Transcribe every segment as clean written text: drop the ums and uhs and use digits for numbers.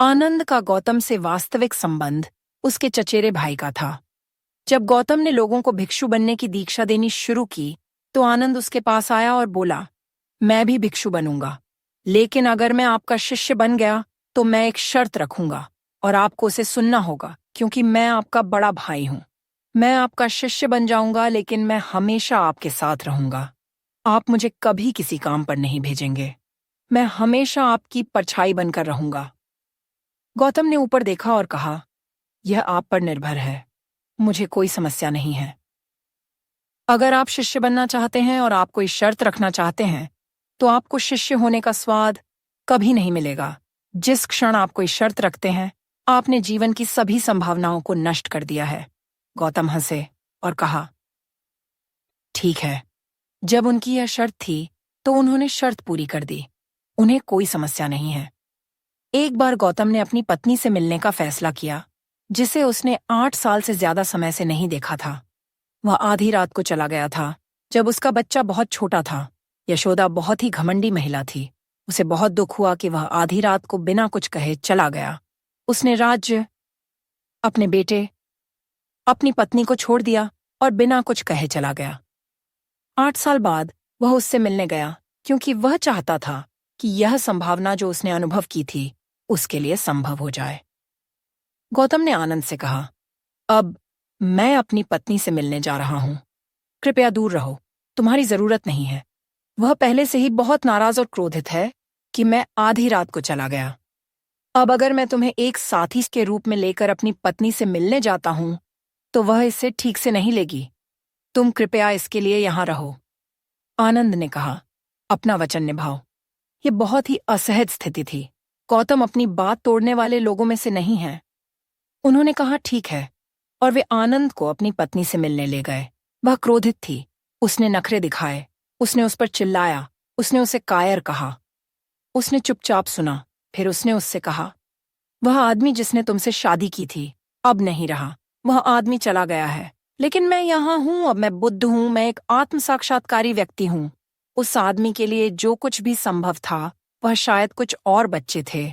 आनंद का गौतम से वास्तविक संबंध उसके चचेरे भाई का था। जब गौतम ने लोगों को भिक्षु बनने की दीक्षा देनी शुरू की तो आनंद उसके पास आया और बोला, मैं भी भिक्षु बनूंगा, लेकिन अगर मैं आपका शिष्य बन गया तो मैं एक शर्त रखूंगा और आपको उसे सुनना होगा, क्योंकि मैं आपका बड़ा भाई हूं। मैं आपका शिष्य बन जाऊंगा, लेकिन मैं हमेशा आपके साथ रहूंगा। आप मुझे कभी किसी काम पर नहीं भेजेंगे। मैं हमेशा आपकी परछाई बनकर रहूंगा। गौतम ने ऊपर देखा और कहा, यह आप पर निर्भर है, मुझे कोई समस्या नहीं है। अगर आप शिष्य बनना चाहते हैं और आप कोई शर्त रखना चाहते हैं तो आपको शिष्य होने का स्वाद कभी नहीं मिलेगा। जिस क्षण आप कोई शर्त रखते हैं, आपने जीवन की सभी संभावनाओं को नष्ट कर दिया है। गौतम हंसे और कहा, ठीक है। जब उनकी यह शर्त थी तो उन्होंने शर्त पूरी कर दी। उन्हें कोई समस्या नहीं है। एक बार गौतम ने अपनी पत्नी से मिलने का फैसला किया, जिसे उसने 8 साल से ज्यादा समय से नहीं देखा था। वह आधी रात को चला गया था, जब उसका बच्चा बहुत छोटा था। यशोदा बहुत ही घमंडी महिला थी। उसे बहुत दुख हुआ कि वह आधी रात को बिना कुछ कहे चला गया। उसने राज्य, अपने बेटे, अपनी पत्नी को छोड़ दिया और बिना कुछ कहे चला गया। 8 साल बाद वह उससे मिलने गया, क्योंकि वह चाहता था कि यह संभावना जो उसने अनुभव की थी उसके लिए संभव हो जाए। गौतम ने आनंद से कहा, अब मैं अपनी पत्नी से मिलने जा रहा हूं। कृपया दूर रहो, तुम्हारी जरूरत नहीं है। वह पहले से ही बहुत नाराज और क्रोधित है कि मैं आधी रात को चला गया। अब अगर मैं तुम्हें एक साथी के रूप में लेकर अपनी पत्नी से मिलने जाता हूं तो वह इसे ठीक से नहीं लेगी। तुम कृपया इसके लिए यहां रहो। आनंद ने कहा, अपना वचन निभाओ। यह बहुत ही असहज स्थिति थी। गौतम अपनी बात तोड़ने वाले लोगों में से नहीं है। उन्होंने कहा, ठीक है, और वे आनंद को अपनी पत्नी से मिलने ले गए। वह क्रोधित थी। उसने नखरे दिखाए। उसने उस पर चिल्लाया। उसने उसे कायर कहा। उसने चुपचाप सुना। फिर उसने उससे कहा, वह आदमी जिसने तुमसे शादी की थी अब नहीं रहा। वह आदमी चला गया है, लेकिन मैं यहां हूं। अब मैं बुद्ध हूं। मैं एक आत्म साक्षात्कारी व्यक्ति हूं। उस आदमी के लिए जो कुछ भी संभव था वह शायद कुछ और बच्चे थे,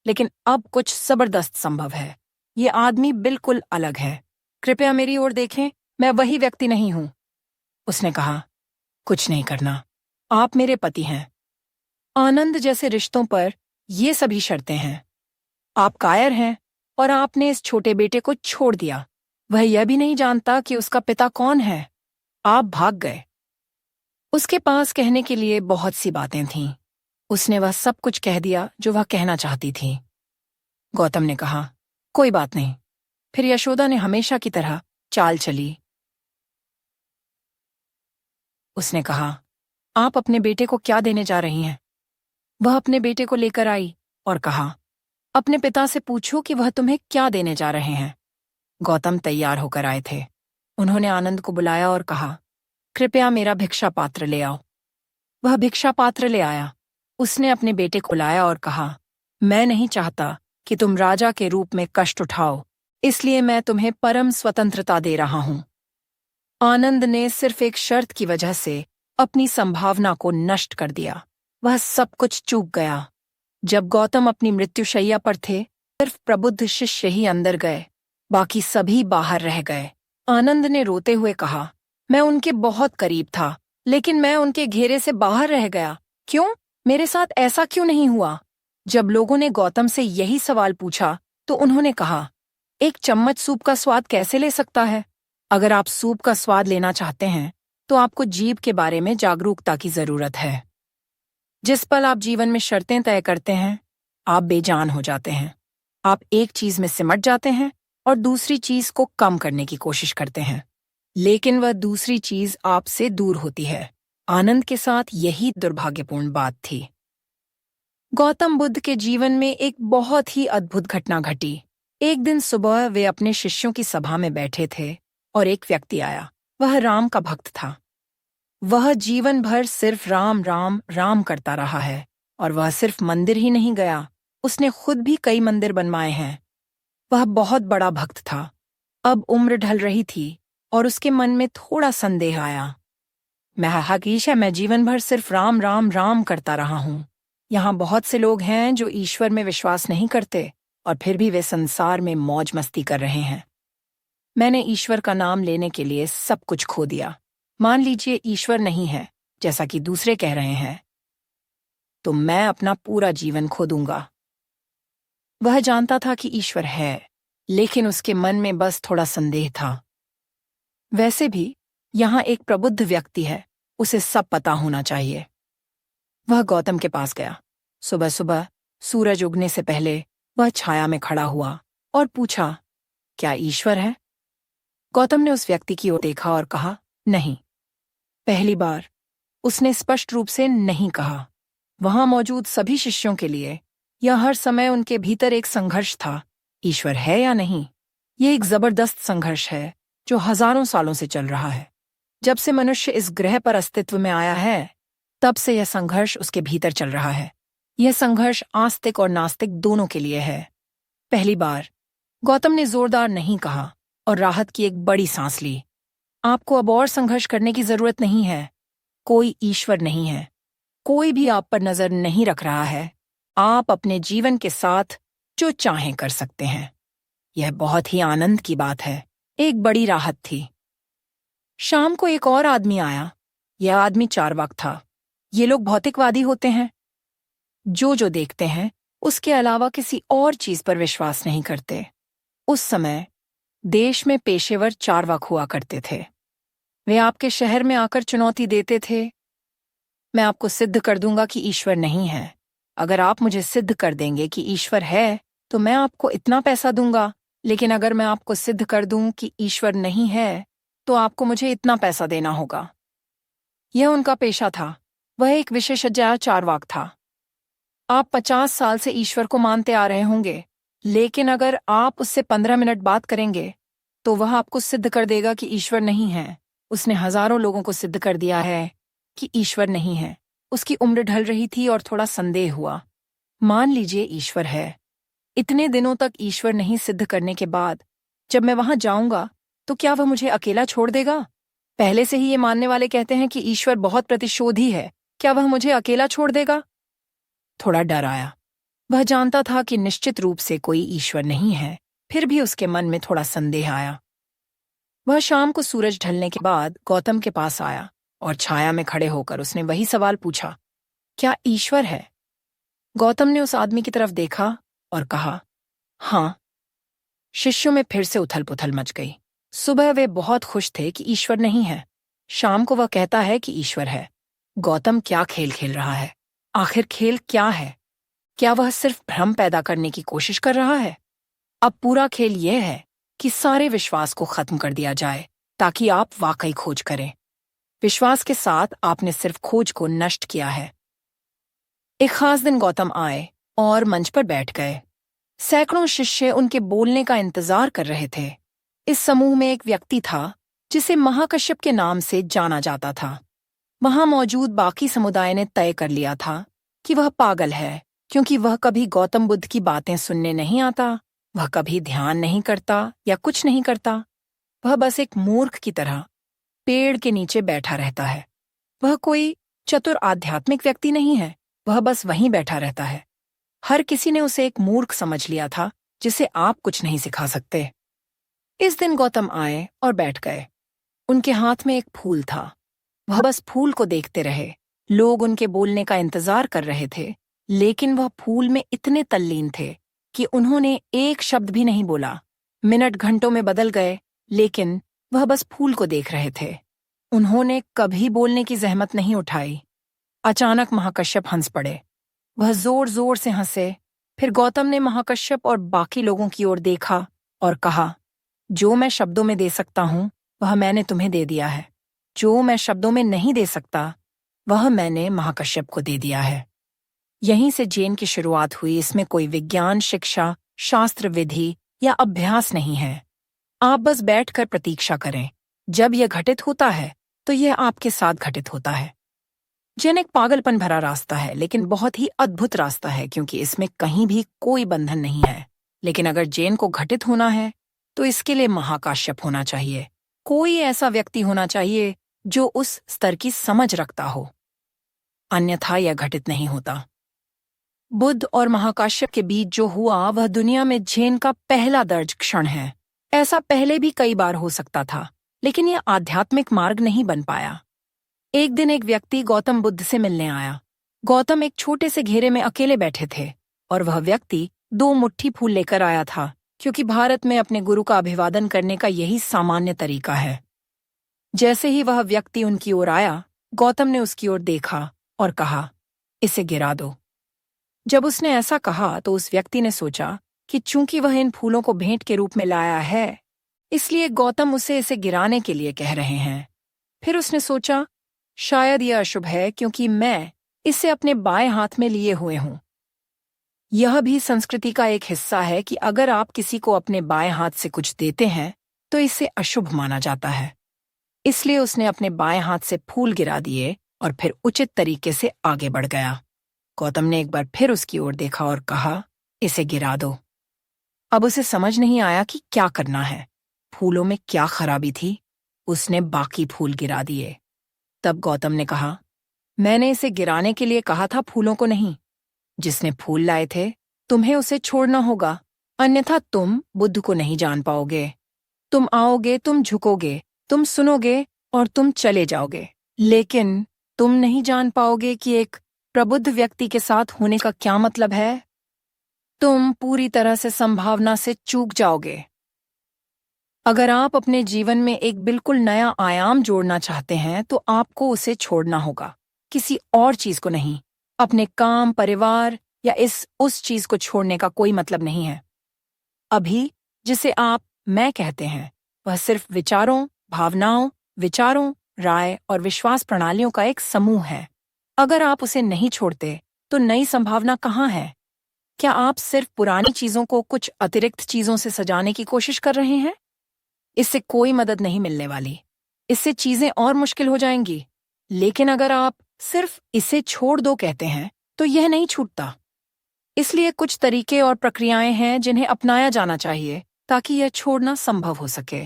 लेकिन अब कुछ जबरदस्त संभव है। ये आदमी बिल्कुल अलग है। कृपया मेरी ओर देखें, मैं वही व्यक्ति नहीं हूं। उसने कहा, कुछ नहीं करना, आप मेरे पति हैं। आनंद जैसे रिश्तों पर ये सभी शर्तें हैं। आप कायर हैं और आपने इस छोटे बेटे को छोड़ दिया। वह यह भी नहीं जानता कि उसका पिता कौन है। आप भाग गए। उसके पास कहने के लिए बहुत सी बातें थीं। उसने वह सब कुछ कह दिया जो वह कहना चाहती थी। गौतम ने कहा, कोई बात नहीं। फिर यशोदा ने हमेशा की तरह चाल चली। उसने कहा, आप अपने बेटे को क्या देने जा रही हैं? वह अपने बेटे को लेकर आई और कहा, अपने पिता से पूछो कि वह तुम्हें क्या देने जा रहे हैं। गौतम तैयार होकर आए थे। उन्होंने आनंद को बुलाया और कहा, कृपया मेरा भिक्षा पात्र ले आओ। वह भिक्षा पात्र ले आया। उसने अपने बेटे को लाया और कहा, मैं नहीं चाहता कि तुम राजा के रूप में कष्ट उठाओ, इसलिए मैं तुम्हें परम स्वतंत्रता दे रहा हूं। आनंद ने सिर्फ एक शर्त की वजह से अपनी संभावना को नष्ट कर दिया। वह सब कुछ चूक गया। जब गौतम अपनी मृत्युशैया पर थे, सिर्फ प्रबुद्ध शिष्य ही अंदर गए, बाकी सभी बाहर रह गए। आनंद ने रोते हुए कहा, मैं उनके बहुत करीब था, लेकिन मैं उनके घेरे से बाहर रह गया। क्यों? मेरे साथ ऐसा क्यों नहीं हुआ? जब लोगों ने गौतम से यही सवाल पूछा तो उन्होंने कहा, एक चम्मच सूप का स्वाद कैसे ले सकता है? अगर आप सूप का स्वाद लेना चाहते हैं तो आपको जीभ के बारे में जागरूकता की जरूरत है। जिस पल आप जीवन में शर्तें तय करते हैं, आप बेजान हो जाते हैं। आप एक चीज में सिमट जाते हैं और दूसरी चीज को कम करने की कोशिश करते हैं, लेकिन वह दूसरी चीज आपसे दूर होती है। आनंद के साथ यही दुर्भाग्यपूर्ण बात थी। गौतम बुद्ध के जीवन में एक बहुत ही अद्भुत घटना घटी। एक दिन सुबह वे अपने शिष्यों की सभा में बैठे थे और एक व्यक्ति आया। वह राम का भक्त था। वह जीवन भर सिर्फ राम राम राम करता रहा है, और वह सिर्फ मंदिर ही नहीं गया, उसने खुद भी कई मंदिर बनवाए हैं। वह बहुत बड़ा भक्त था। अब उम्र ढल रही थी और उसके मन में थोड़ा संदेह आया। मैं जीवन भर सिर्फ राम राम राम करता रहा हूं। यहाँ बहुत से लोग हैं जो ईश्वर में विश्वास नहीं करते, और फिर भी वे संसार में मौज मस्ती कर रहे हैं। मैंने ईश्वर का नाम लेने के लिए सब कुछ खो दिया। मान लीजिए ईश्वर नहीं है, जैसा कि दूसरे कह रहे हैं, तो मैं अपना पूरा जीवन खो दूंगा। वह जानता था कि ईश्वर है, लेकिन उसके मन में बस थोड़ा संदेह था। वैसे भी यहां एक प्रबुद्ध व्यक्ति है, उसे सब पता होना चाहिए। वह गौतम के पास गया। सुबह सुबह सूरज उगने से पहले वह छाया में खड़ा हुआ और पूछा, क्या ईश्वर है? गौतम ने उस व्यक्ति की ओर देखा और कहा, नहीं। पहली बार उसने स्पष्ट रूप से नहीं कहा। वहां मौजूद सभी शिष्यों के लिए यह हर समय उनके भीतर एक संघर्ष था, ईश्वर है या नहीं। यह एक जबरदस्त संघर्ष है जो हजारों सालों से चल रहा है। जब से मनुष्य इस ग्रह पर अस्तित्व में आया है, तब से यह संघर्ष उसके भीतर चल रहा है। यह संघर्ष आस्तिक और नास्तिक दोनों के लिए है। पहली बार गौतम ने जोरदार नहीं कहा और राहत की एक बड़ी सांस ली। आपको अब और संघर्ष करने की जरूरत नहीं है। कोई ईश्वर नहीं है, कोई भी आप पर नजर नहीं रख रहा है। आप अपने जीवन के साथ जो चाहें कर सकते हैं। यह बहुत ही आनंद की बात है, एक बड़ी राहत थी। शाम को एक और आदमी आया। यह आदमी चार्वाक था। ये लोग भौतिकवादी होते हैं, जो देखते हैं उसके अलावा किसी और चीज पर विश्वास नहीं करते। उस समय देश में पेशेवर चार्वाक हुआ करते थे। वे आपके शहर में आकर चुनौती देते थे, मैं आपको सिद्ध कर दूंगा कि ईश्वर नहीं है। अगर आप मुझे सिद्ध कर देंगे कि ईश्वर है तो मैं आपको इतना पैसा दूंगा, लेकिन अगर मैं आपको सिद्ध कर दूं कि ईश्वर नहीं है तो आपको मुझे इतना पैसा देना होगा। यह उनका पेशा था। वह एक विशेषज्ञ चार्वाक था। आप 50 साल से ईश्वर को मानते आ रहे होंगे, लेकिन अगर आप उससे 15 मिनट बात करेंगे तो वह आपको सिद्ध कर देगा कि ईश्वर नहीं है। उसने हजारों लोगों को सिद्ध कर दिया है कि ईश्वर नहीं है। उसकी उम्र ढल रही थी और थोड़ा संदेह हुआ। मान लीजिए ईश्वर है। इतने दिनों तक ईश्वर नहीं सिद्ध करने के बाद जब मैं वहां जाऊंगा तो क्या वह मुझे अकेला छोड़ देगा? पहले से ही ये मानने वाले कहते हैं कि ईश्वर बहुत प्रतिशोधी है, क्या वह मुझे अकेला छोड़ देगा? थोड़ा डर आया। वह जानता था कि निश्चित रूप से कोई ईश्वर नहीं है, फिर भी उसके मन में थोड़ा संदेह आया। वह शाम को सूरज ढलने के बाद गौतम के पास आया और छाया में खड़े होकर उसने वही सवाल पूछा, क्या ईश्वर है? गौतम ने उस आदमी की तरफ देखा और कहा, हाँ। शिष्यों में फिर से उथल पुथल मच गई। सुबह वे बहुत खुश थे कि ईश्वर नहीं है। शाम को वह कहता है कि ईश्वर है। गौतम क्या खेल खेल रहा है? आखिर खेल क्या है? क्या वह सिर्फ भ्रम पैदा करने की कोशिश कर रहा है? अब पूरा खेल यह है कि सारे विश्वास को खत्म कर दिया जाए ताकि आप वाकई खोज करें। विश्वास के साथ आपने सिर्फ खोज को नष्ट किया है। एक खास दिन गौतम आए और मंच पर बैठ गए। सैकड़ों शिष्य उनके बोलने का इंतजार कर रहे थे। इस समूह में एक व्यक्ति था जिसे महाकश्यप के नाम से जाना जाता था। वहां मौजूद बाकी समुदाय ने तय कर लिया था कि वह पागल है, क्योंकि वह कभी गौतम बुद्ध की बातें सुनने नहीं आता, वह कभी ध्यान नहीं करता या कुछ नहीं करता। वह बस एक मूर्ख की तरह पेड़ के नीचे बैठा रहता है। वह कोई चतुर आध्यात्मिक व्यक्ति नहीं है, वह बस वहीं बैठा रहता है। हर किसी ने उसे एक मूर्ख समझ लिया था जिसे आप कुछ नहीं सिखा सकते। इस दिन गौतम आए और बैठ गए। उनके हाथ में एक फूल था। वह बस फूल को देखते रहे। लोग उनके बोलने का इंतजार कर रहे थे, लेकिन वह फूल में इतने तल्लीन थे कि उन्होंने एक शब्द भी नहीं बोला। मिनट घंटों में बदल गए, लेकिन वह बस फूल को देख रहे थे। उन्होंने कभी बोलने की जहमत नहीं उठाई। अचानक महाकश्यप हंस पड़े। वह जोर जोर से हंसे। फिर गौतम ने महाकश्यप और बाकी लोगों की ओर देखा और कहा, जो मैं शब्दों में दे सकता हूं वह मैंने तुम्हें दे दिया है। जो मैं शब्दों में नहीं दे सकता वह मैंने महाकश्यप को दे दिया है। यहीं से जैन की शुरुआत हुई। इसमें कोई विज्ञान, शिक्षा, शास्त्र, विधि या अभ्यास नहीं है। आप बस बैठकर प्रतीक्षा करें। जब यह घटित होता है तो यह आपके साथ घटित होता है। जैन एक पागलपन भरा रास्ता है, लेकिन बहुत ही अद्भुत रास्ता है, क्योंकि इसमें कहीं भी कोई बंधन नहीं है। लेकिन अगर जैन को घटित होना है तो इसके लिए महाकाश्यप होना चाहिए। कोई ऐसा व्यक्ति होना चाहिए जो उस स्तर की समझ रखता हो, अन्यथा यह घटित नहीं होता। बुद्ध और महाकाश्यप के बीच जो हुआ वह दुनिया में झेन का पहला दर्ज क्षण है। ऐसा पहले भी कई बार हो सकता था, लेकिन यह आध्यात्मिक मार्ग नहीं बन पाया। एक दिन एक व्यक्ति गौतम बुद्ध से मिलने आया। गौतम एक छोटे से घेरे में अकेले बैठे थे और वह व्यक्ति 2 मुट्ठी फूल लेकर आया था, क्योंकि भारत में अपने गुरु का अभिवादन करने का यही सामान्य तरीका है। जैसे ही वह व्यक्ति उनकी ओर आया, गौतम ने उसकी ओर देखा और कहा, इसे गिरा दो। जब उसने ऐसा कहा तो उस व्यक्ति ने सोचा कि चूंकि वह इन फूलों को भेंट के रूप में लाया है, इसलिए गौतम उसे इसे गिराने के लिए कह रहे हैं। फिर उसने सोचा, शायद यह अशुभ है क्योंकि मैं इसे अपने बाएं हाथ में लिए हुए हूं। यह भी संस्कृति का एक हिस्सा है कि अगर आप किसी को अपने बाएं हाथ से कुछ देते हैं तो इसे अशुभ माना जाता है। इसलिए उसने अपने बाएं हाथ से फूल गिरा दिए और फिर उचित तरीके से आगे बढ़ गया। गौतम ने एक बार फिर उसकी ओर देखा और कहा, इसे गिरा दो। अब उसे समझ नहीं आया कि क्या करना है। फूलों में क्या खराबी थी? उसने बाकी फूल गिरा दिए। तब गौतम ने कहा, मैंने इसे गिराने के लिए कहा था, फूलों को नहीं। जिसने फूल लाए थे, तुम्हें उसे छोड़ना होगा, अन्यथा तुम बुद्ध को नहीं जान पाओगे। तुम आओगे, तुम झुकोगे, तुम सुनोगे और तुम चले जाओगे, लेकिन तुम नहीं जान पाओगे कि एक प्रबुद्ध व्यक्ति के साथ होने का क्या मतलब है। तुम पूरी तरह से संभावना से चूक जाओगे। अगर आप अपने जीवन में एक बिल्कुल नया आयाम जोड़ना चाहते हैं तो आपको उसे छोड़ना होगा, किसी और चीज को नहीं। अपने काम, परिवार या उस चीज को छोड़ने का कोई मतलब नहीं है। अभी जिसे आप मैं कहते हैं, वह सिर्फ विचारों, भावनाओं, राय और विश्वास प्रणालियों का एक समूह है। अगर आप उसे नहीं छोड़ते तो नई संभावना कहाँ है? क्या आप सिर्फ पुरानी चीजों को कुछ अतिरिक्त चीजों से सजाने की कोशिश कर रहे हैं? इससे कोई मदद नहीं मिलने वाली। इससे चीजें और मुश्किल हो जाएंगी। लेकिन अगर आप सिर्फ इसे छोड़ दो कहते हैं तो यह नहीं छूटता। इसलिए कुछ तरीके और प्रक्रियाएं हैं जिन्हें अपनाया जाना चाहिए ताकि यह छोड़ना संभव हो सके।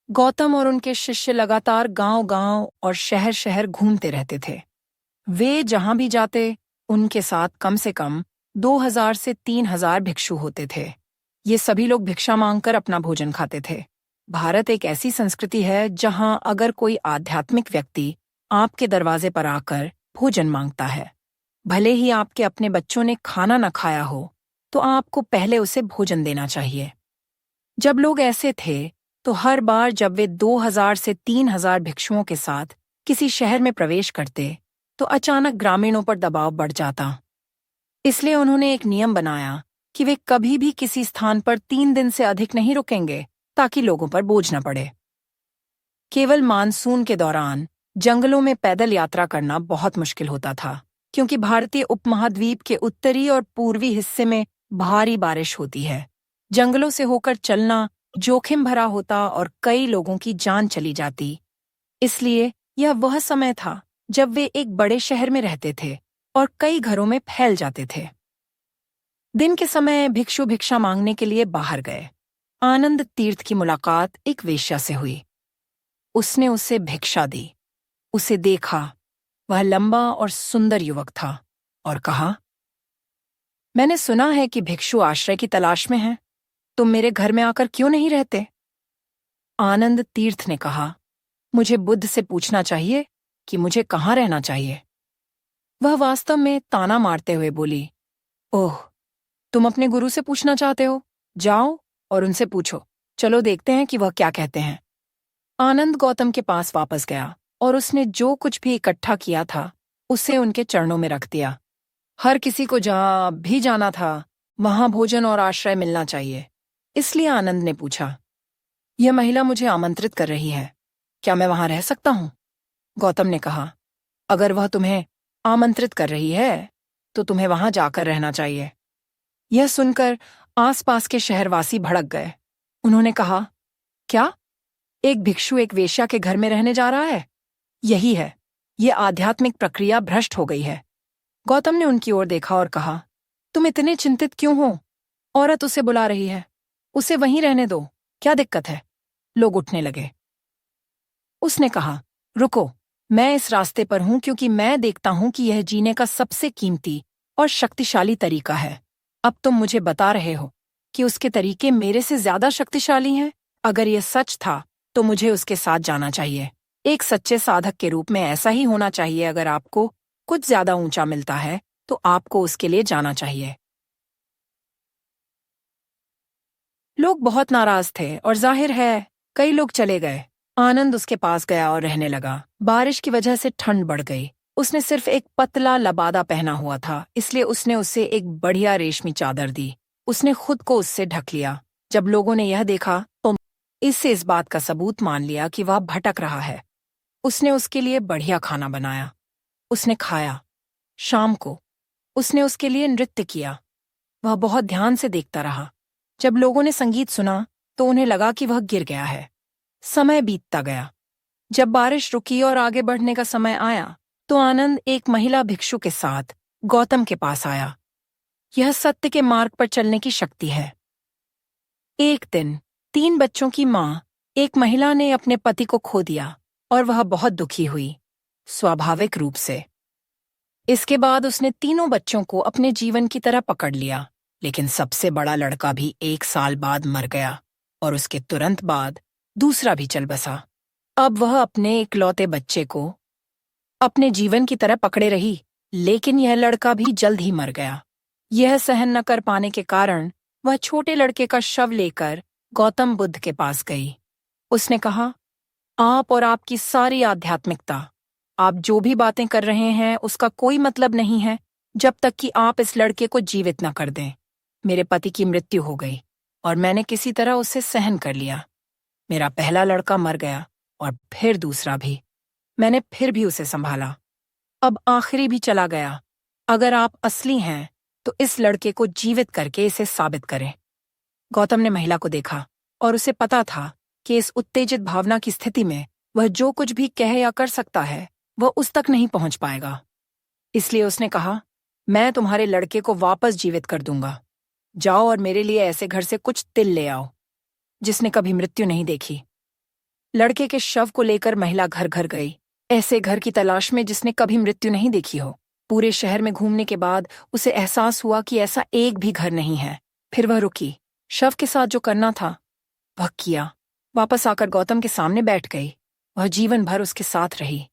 गौतम और उनके शिष्य लगातार गांव-गांव और शहर-शहर घूमते रहते थे। वे जहां भी जाते, उनके साथ कम से कम 2000 से 3000 भिक्षु होते थे। ये सभी लोग भिक्षा मांगकर अपना भोजन खाते थे। भारत एक ऐसी संस्कृति है जहां अगर कोई आध्यात्मिक व्यक्ति आपके दरवाजे पर आकर भोजन मांगता है, भले ही आपके अपने बच्चों ने खाना न खाया हो, तो आपको पहले उसे भोजन देना चाहिए। जब लोग ऐसे थे तो हर बार जब वे 2000 से 3000 भिक्षुओं के साथ किसी शहर में प्रवेश करते तो अचानक ग्रामीणों पर दबाव बढ़ जाता। इसलिए उन्होंने एक नियम बनाया कि वे कभी भी किसी स्थान पर 3 दिन से अधिक नहीं रुकेंगे ताकि लोगों पर बोझ न पड़े। केवल मानसून के दौरान जंगलों में पैदल यात्रा करना बहुत मुश्किल होता था, क्योंकि भारतीय उपमहाद्वीप के उत्तरी और पूर्वी हिस्से में भारी बारिश होती है। जंगलों से होकर चलना जोखिम भरा होता और कई लोगों की जान चली जाती। इसलिए यह वह समय था जब वे एक बड़े शहर में रहते थे और कई घरों में फैल जाते थे। दिन के समय भिक्षु भिक्षा मांगने के लिए बाहर गए। आनंद तीर्थ की मुलाकात एक वेश्या से हुई। उसने उसे भिक्षा दी। उसे देखा, वह लंबा और सुंदर युवक था, और कहा, मैंने सुना है कि भिक्षु आश्रय की तलाश में हैं। तुम मेरे घर में आकर क्यों नहीं रहते? आनंद तीर्थ ने कहा, मुझे बुद्ध से पूछना चाहिए कि मुझे कहाँ रहना चाहिए। वह वास्तव में ताना मारते हुए बोली, ओह, तुम अपने गुरु से पूछना चाहते हो? जाओ और उनसे पूछो। चलो देखते हैं कि वह क्या कहते हैं। आनंद गौतम के पास वापस गया और उसने जो कुछ भी इकट्ठा किया था उसे उनके चरणों में रख दिया। हर किसी को जहां भी जाना था वहां भोजन और आश्रय मिलना चाहिए। इसलिए आनंद ने पूछा, यह महिला मुझे आमंत्रित कर रही है, क्या मैं वहां रह सकता हूं? गौतम ने कहा, अगर वह तुम्हें आमंत्रित कर रही है तो तुम्हें वहां जाकर रहना चाहिए। यह सुनकर आसपास के शहरवासी भड़क गए। उन्होंने कहा, क्या एक भिक्षु एक वेश्या के घर में रहने जा रहा है? यही है, यह आध्यात्मिक प्रक्रिया भ्रष्ट हो गई है। गौतम ने उनकी ओर देखा और कहा, तुम इतने चिंतित क्यों हो? औरत उसे बुला रही है, उसे वहीं रहने दो, क्या दिक्कत है? लोग उठने लगे। उसने कहा, रुको, मैं इस रास्ते पर हूं क्योंकि मैं देखता हूं कि यह जीने का सबसे कीमती और शक्तिशाली तरीका है। अब तुम मुझे बता रहे हो कि उसके तरीके मेरे से ज्यादा शक्तिशाली हैं। अगर यह सच था तो मुझे उसके साथ जाना चाहिए। एक सच्चे साधक के रूप में ऐसा ही होना चाहिए। अगर आपको कुछ ज्यादा ऊंचा मिलता है तो आपको उसके लिए जाना चाहिए। लोग बहुत नाराज थे और जाहिर है कई लोग चले गए। आनंद उसके पास गया और रहने लगा। बारिश की वजह से ठंड बढ़ गई। उसने सिर्फ एक पतला लबादा पहना हुआ था, इसलिए उसने उसे एक बढ़िया रेशमी चादर दी। उसने खुद को उससे ढक लिया। जब लोगों ने यह देखा तो इससे इस बात का सबूत मान लिया कि वह भटक रहा है। उसने उसके लिए बढ़िया खाना बनाया। उसने खाया। शाम को उसने उसके लिए नृत्य किया। वह बहुत ध्यान से देखता रहा। जब लोगों ने संगीत सुना तो उन्हें लगा कि वह गिर गया है। समय बीतता गया। जब बारिश रुकी और आगे बढ़ने का समय आया तो आनंद एक महिला भिक्षु के साथ गौतम के पास आया। यह सत्य के मार्ग पर चलने की शक्ति है। एक दिन 3 बच्चों की मां, एक महिला ने अपने पति को खो दिया और वह बहुत दुखी हुई, स्वाभाविक रूप से। इसके बाद उसने तीनों बच्चों को अपने जीवन की तरह पकड़ लिया। लेकिन सबसे बड़ा लड़का भी 1 साल बाद मर गया और उसके तुरंत बाद दूसरा भी चल बसा। अब वह अपने इकलौते बच्चे को अपने जीवन की तरह पकड़े रही, लेकिन यह लड़का भी जल्द ही मर गया। यह सहन न कर पाने के कारण वह छोटे लड़के का शव लेकर गौतम बुद्ध के पास गई। उसने कहा, आप और आपकी सारी आध्यात्मिकता, आप जो भी बातें कर रहे हैं उसका कोई मतलब नहीं है जब तक कि आप इस लड़के को जीवित न कर दें। मेरे पति की मृत्यु हो गई और मैंने किसी तरह उसे सहन कर लिया। मेरा पहला लड़का मर गया और फिर दूसरा भी। मैंने फिर भी उसे संभाला। अब आखिरी भी चला गया। अगर आप असली हैं तो इस लड़के को जीवित करके इसे साबित करें। गौतम ने महिला को देखा और उसे पता था कि इस उत्तेजित भावना की स्थिति में वह जो कुछ भी कह या कर सकता है वह उस तक नहीं पहुंच पाएगा। इसलिए उसने कहा, मैं तुम्हारे लड़के को वापस जीवित कर दूंगा। जाओ और मेरे लिए ऐसे घर से कुछ तिल ले आओ जिसने कभी मृत्यु नहीं देखी। लड़के के शव को लेकर महिला घर घर गई, ऐसे घर की तलाश में जिसने कभी मृत्यु नहीं देखी हो। पूरे शहर में घूमने के बाद उसे एहसास हुआ कि ऐसा एक भी घर नहीं है। फिर वह रुकी। शव के साथ जो करना था वह किया। वापस आकर गौतम के सामने बैठ गई। वह जीवन भर उसके साथ रही।